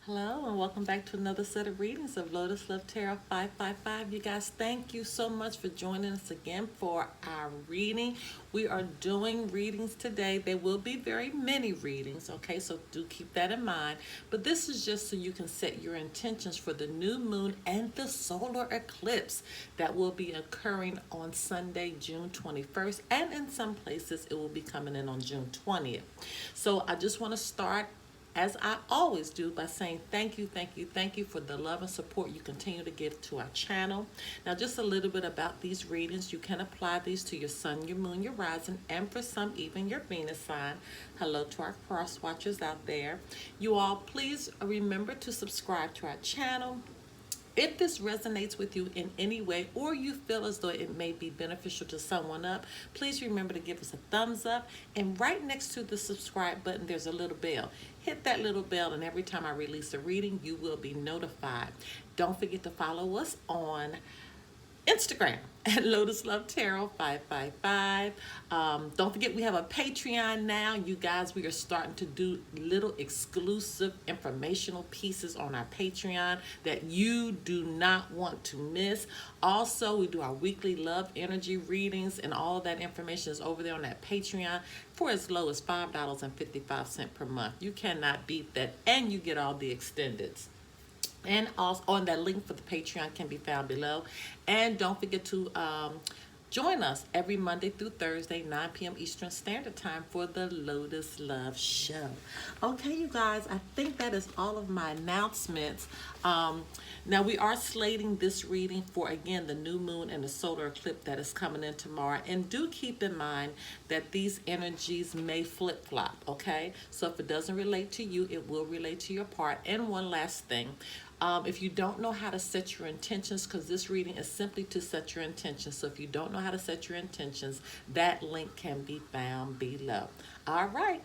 Hello and welcome back to another set of readings of Lotus Love Tarot 555. You guys, thank you so much for joining us again for our reading. We are doing readings today. There will be very many readings, okay? So do keep that in mind. But this is just so you can set your intentions for the new moon and the solar eclipse that will be occurring on Sunday, June 21st. And in some places, it will be coming in on June 20th. So I just want to start as I always do, by saying thank you, thank you, thank you for the love and support you continue to give to our channel. Now, just a little bit about these readings. You can apply these to your sun, your moon, your rising, and for some, even your Venus sign. Hello to our cross watchers out there. You all, please remember to subscribe to our channel. If this resonates with you in any way, or you feel as though it may be beneficial to someone up, please remember to give us a thumbs up. And right next to the subscribe button, there's a little bell. Hit that little bell, and every time I release a reading, you will be notified. Don't forget to follow us on Instagram at Lotus Love Tarot 555. Don't forget we have a Patreon now. You guys, we are starting to do little exclusive informational pieces on our Patreon that you do not want to miss. Also, we do our weekly love energy readings, and all that information is over there on that Patreon for as low as $5.55 per month. You cannot beat that, and you get all the extendeds. And also on that link for the Patreon can be found below. And don't forget to join us every Monday through Thursday, 9 p.m. Eastern Standard Time for the Lotus Love Show. Okay, you guys, I think that is all of my announcements. Now, we are slating this reading for, again, the new moon and the solar eclipse that is coming in tomorrow. And do keep in mind that these energies may flip-flop, okay? So if it doesn't relate to you, it will relate to your part. And one last thing. If you don't know how to set your intentions, because this reading is simply to set your intentions. So if you don't know how to set your intentions, that link can be found below. All right.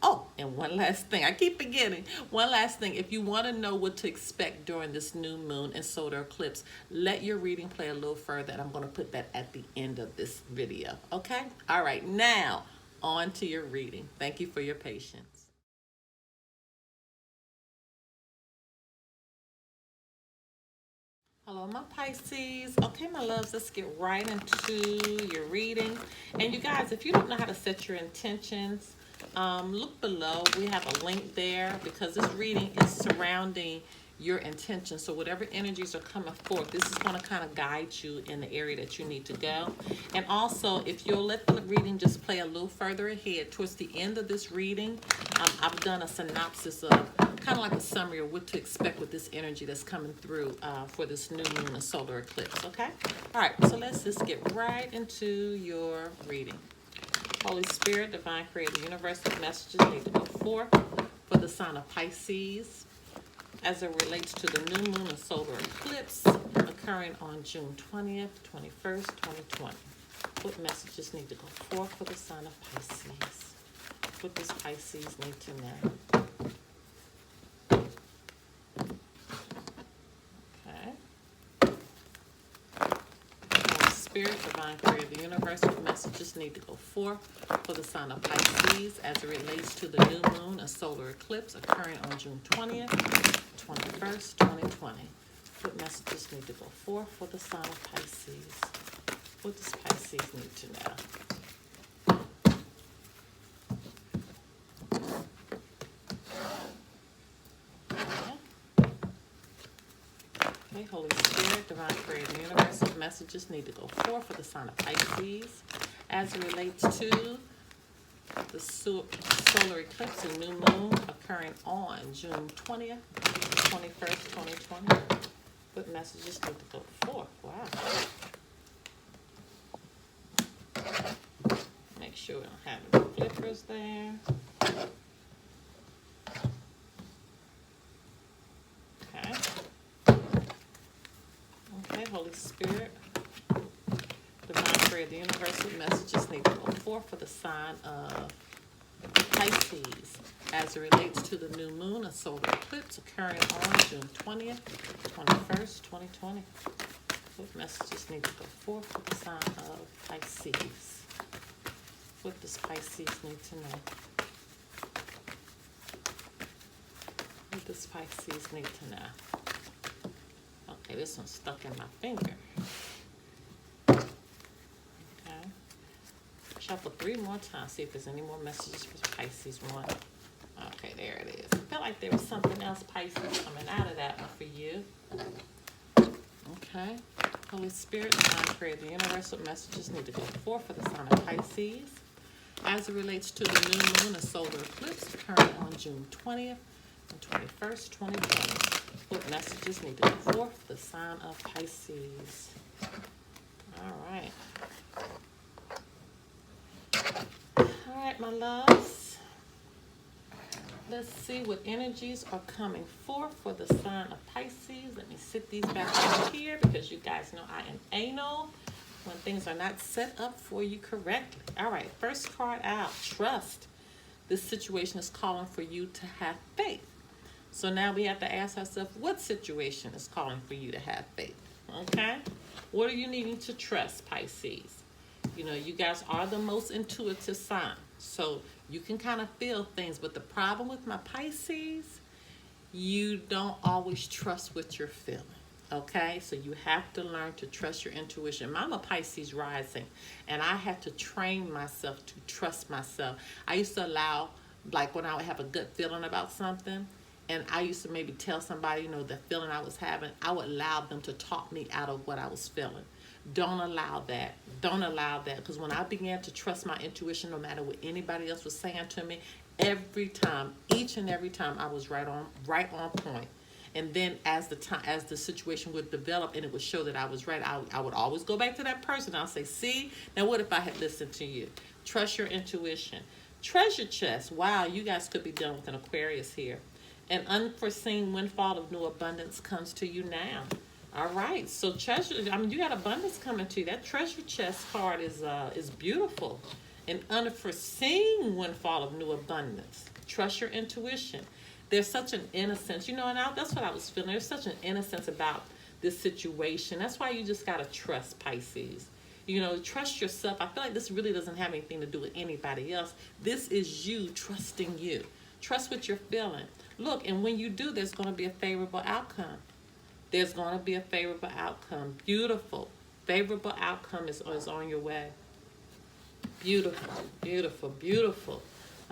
Oh, and one last thing. I keep forgetting. One last thing. If you want to know what to expect during this new moon and solar eclipse, let your reading play a little further, and I'm going to put that at the end of this video. Okay? All right. Now, on to your reading. Thank you for your patience. Hello, my Pisces. Okay, my loves, let's get right into your reading. And you guys, if you don't know how to set your intentions, look below. We have a link there because this reading is surrounding your intentions. So whatever energies are coming forth, this is going to kind of guide you in the area that you need to go. And also, if you'll let the reading just play a little further ahead, towards the end of this reading, I've done a synopsis of kind of like a summary of what to expect with this energy that's coming through for this new moon and solar eclipse, okay? All right, so let's just get right into your reading. Holy Spirit, Divine Creator, Universal messages need to go forth for the sign of Pisces as it relates to the new moon and solar eclipse occurring on June 20th, 21st, 2020. What messages need to go forth for the sign of Pisces? What does Pisces need to know? Spirit, Divine Creator, the universal messages need to go forth for the sign of Pisces as it relates to the new moon and solar eclipse occurring on June 20th, 21st, 2020. What messages need to go forth for the sign of Pisces? What does Pisces need to know? Okay, Holy Spirit, Divine Creator, Universal messages need to go forth for the sign of Pisces as it relates to the solar eclipse and new moon occurring on June 20th, 21st, 2020. What messages need to go forth? Wow. Make sure we don't have any flippers there. Okay, Holy Spirit, Divine Creator, the universal messages need to go forth for the sign of Pisces as it relates to the new moon and solar eclipse occurring on June 20th, 21st, 2020. What messages need to go forth for the sign of Pisces? What does Pisces need to know? What This Pisces need to know? Okay, this one's stuck in my finger. Okay. Shuffle 3 more times. See if there's any more messages for Pisces 1. Okay, there it is. I felt like there was something else, Pisces, coming out of that one for you. Okay. Holy Spirit, divine prayer, the universal messages need to go forth for the sign of Pisces as it relates to the new moon and solar eclipse occurring on June 20th and 21st, 2020. What messages need to go forth for the sign of Pisces? All right. All right, my loves. Let's see what energies are coming forth for the sign of Pisces. Let me sit these back over here because you guys know I am anal when things are not set up for you correctly. All right, first card out, trust. This situation is calling for you to have faith. So now we have to ask ourselves, what situation is calling for you to have faith? Okay? What are you needing to trust, Pisces? You know, you guys are the most intuitive sign. So you can kind of feel things. But the problem with my Pisces, you don't always trust what you're feeling. Okay? So you have to learn to trust your intuition. I'm a Pisces rising. And I had to train myself to trust myself. I used to allow, like when I would have a good feeling about something, and I used to maybe tell somebody, you know, the feeling I was having, I would allow them to talk me out of what I was feeling. Don't allow that. Don't allow that. Because when I began to trust my intuition, no matter what anybody else was saying to me, every time, each and every time, I was right on point. And then as the situation would develop and it would show that I was right, I would always go back to that person. I'll say, see, now what if I had listened to you? Trust your intuition. Treasure chest. Wow, you guys could be dealing with an Aquarius here. An unforeseen windfall of new abundance comes to you now. All right, so treasure, you got abundance coming to you. That treasure chest card is beautiful. An unforeseen windfall of new abundance. Trust your intuition. There's such an innocence, and that's what I was feeling. There's such an innocence about this situation. That's why you just got to trust, Pisces. Trust yourself. I feel like this really doesn't have anything to do with anybody else. This is you trusting you. Trust what you're feeling. Look, and when you do, there's going to be a favorable outcome. There's going to be a favorable outcome. Beautiful. Favorable outcome is on your way. Beautiful, beautiful, beautiful.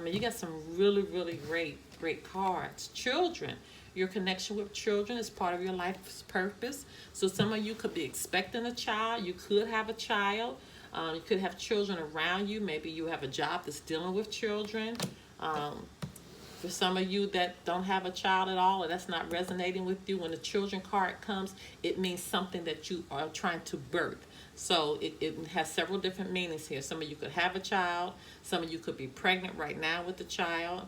You got some really, really great cards. Children. Your connection with children is part of your life's purpose. So some of you could be expecting a child. You could have a child. You could have children around you. Maybe you have a job that's dealing with children. For some of you that don't have a child at all, or that's not resonating with you, when the children card comes, it means something that you are trying to birth. So it has several different meanings here. Some of you could have a child. Some of you could be pregnant right now with a child.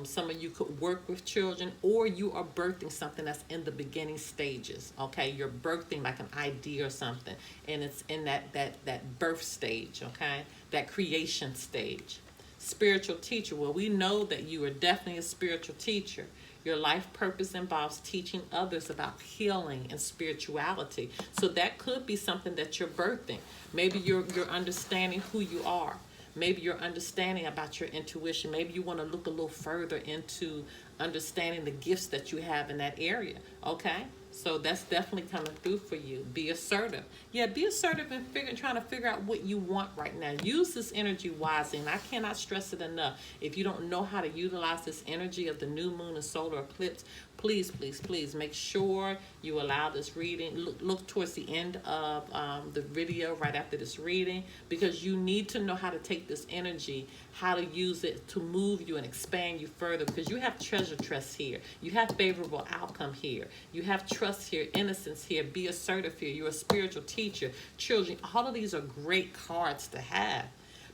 Some of you could work with children, or you are birthing something that's in the beginning stages. Okay, you're birthing like an idea or something, and it's in that birth stage. Okay, that creation stage. Spiritual teacher. Well, we know that you are definitely a spiritual teacher. Your life purpose involves teaching others about healing and spirituality. So that could be something that you're birthing. Maybe you're understanding who you are. Maybe you're understanding about your intuition. Maybe you want to look a little further into understanding the gifts that you have in that area. Okay? So that's definitely coming through for you. Be assertive. Yeah, be assertive and trying to figure out what you want right now. Use this energy wisely, and I cannot stress it enough. If you don't know how to utilize this energy of the new moon and solar eclipse, please, please, please make sure you allow this reading. Look towards the end of the video right after this reading, because you need to know how to take this energy, how to use it to move you and expand you further, because you have treasure trust here. You have favorable outcome here. You have trust here, innocence here, be assertive here. You're a spiritual teacher, children. All of these are great cards to have.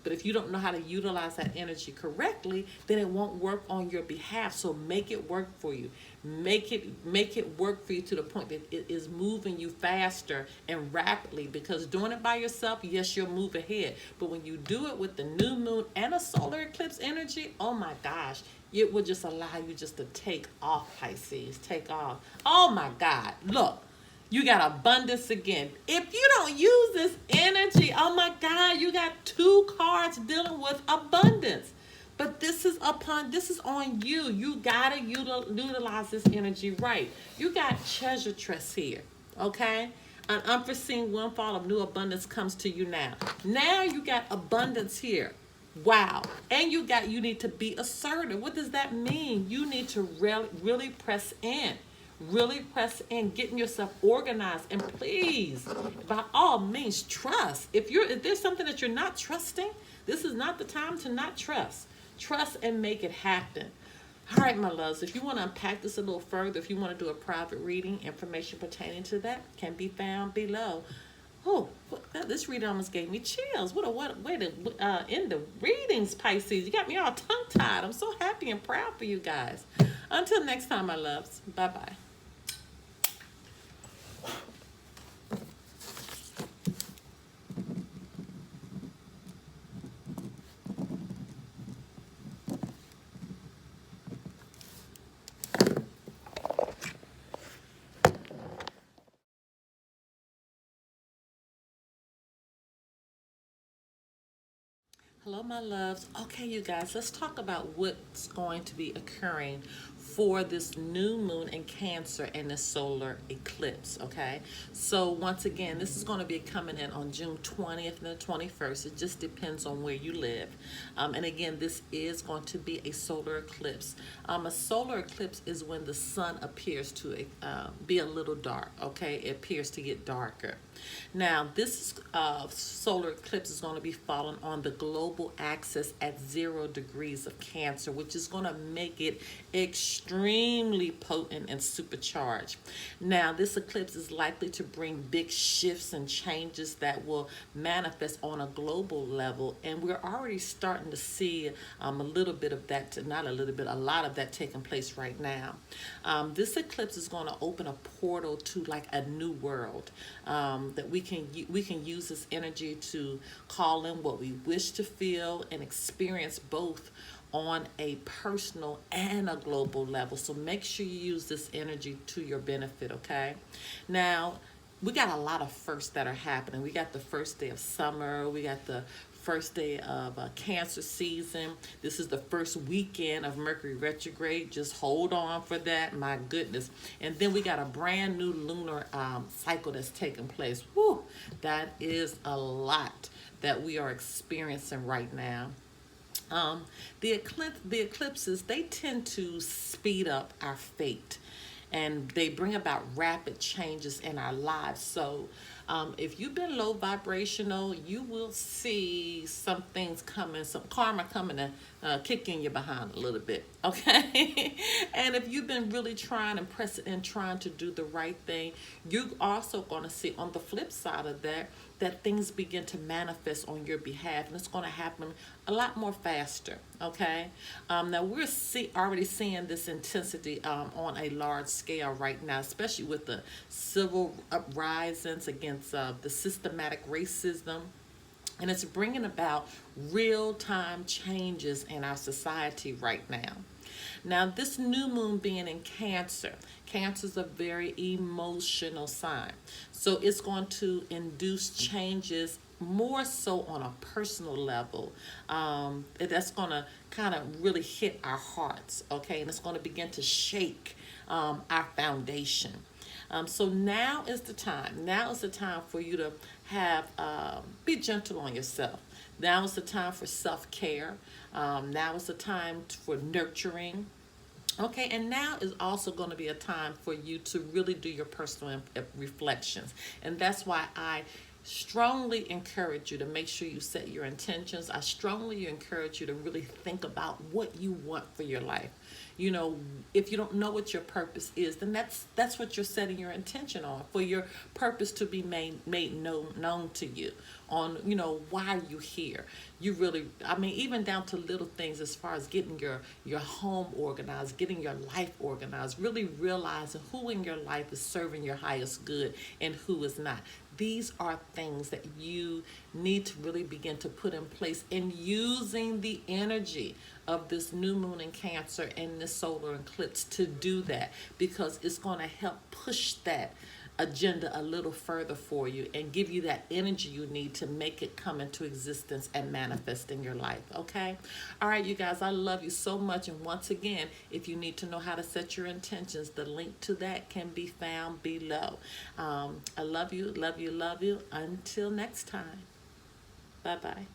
But if you don't know how to utilize that energy correctly, then it won't work on your behalf. So make it work for you. Make it work for you to the point that it is moving you faster and rapidly. Because doing it by yourself, yes, you'll move ahead. But when you do it with the new moon and a solar eclipse energy, oh my gosh, it will just allow you just to take off, Pisces. Take off. Oh my God. Look. You got abundance again. If you don't use this energy, oh my God, you got 2 cards dealing with abundance. But this is this is on you. You gotta utilize this energy right. You got treasure chest here, okay? An unforeseen windfall of new abundance comes to you now. Now you got abundance here. Wow. And you need to be assertive. What does that mean? You need to really press in. Really press in, getting yourself organized, and please, by all means, trust. If there's something that you're not trusting, this is not the time to not trust. Trust and make it happen. All right, my loves, if you want to unpack this a little further, if you want to do a private reading, information pertaining to that can be found below. Oh, this reading almost gave me chills. What a way to end the readings, Pisces. You got me all tongue-tied. I'm so happy and proud for you guys. Until next time, my loves. Bye-bye. Hello, my loves. Okay, you guys, let's talk about what's going to be occurring for this new moon in Cancer and this solar eclipse, okay? So once again, this is going to be coming in on June 20th and the 21st. It just depends on where you live. And again, this is going to be a solar eclipse. A solar eclipse is when the sun appears to be a little dark, okay? It appears to get darker. Now, this solar eclipse is going to be falling on the global axis at 0 degrees of Cancer, which is going to make it extremely potent and supercharged. Now, this eclipse is likely to bring big shifts and changes that will manifest on a global level, and we're already starting to see a little bit of that, not a little bit, a lot of that taking place right now. This eclipse is going to open a portal to like a new world. That we can use this energy to call in what we wish to feel and experience both on a personal and a global level. So make sure you use this energy to your benefit, okay? Now, we got a lot of firsts that are happening. We got the first day of summer. We got the first day of Cancer season. This is the first weekend of Mercury retrograde. Just hold on for that. My goodness. And then we got a brand new lunar cycle that's taking place. Whew, that is a lot that we are experiencing right now. The eclipses, they tend to speed up our fate, and they bring about rapid changes in our lives. So if you've been low vibrational, you will see some things coming, some karma coming to kick in your behind a little bit, okay? And if you've been really trying and pressing and trying to do the right thing, you're also going to see on the flip side of that, that things begin to manifest on your behalf, and it's going to happen a lot more faster, okay? Now, we're already seeing this intensity on a large scale right now, especially with the civil uprisings against the systematic racism. And it's bringing about real-time changes in our society right now. Now, this new moon being in Cancer, Cancer is a very emotional sign. So it's going to induce changes more so on a personal level. That's going to kind of really hit our hearts, okay? And it's going to begin to shake our foundation. So now is the time. Now is the time for you to be gentle on yourself. Now is the time for self-care. Now is the time for nurturing. Okay, and now is also going to be a time for you to really do your personal reflections. And that's why I strongly encourage you to make sure you set your intentions. I strongly encourage you to really think about what you want for your life. You know, if you don't know what your purpose is, then that's what you're setting your intention on, for your purpose to be made known to you, on, you know, why you're here. You really, I mean, even down to little things as far as getting your home organized, getting your life organized, really realizing who in your life is serving your highest good and who is not. These are things that you need to really begin to put in place, in using the energy of this new moon in Cancer and this solar eclipse to do that, because it's going to help push that agenda a little further for you and give you that energy you need to make it come into existence and manifest in your life. Okay? All right, you guys, I love you so much. And once again, if you need to know how to set your intentions, the link to that can be found below. I love you, love you, love you. Until next time. Bye bye.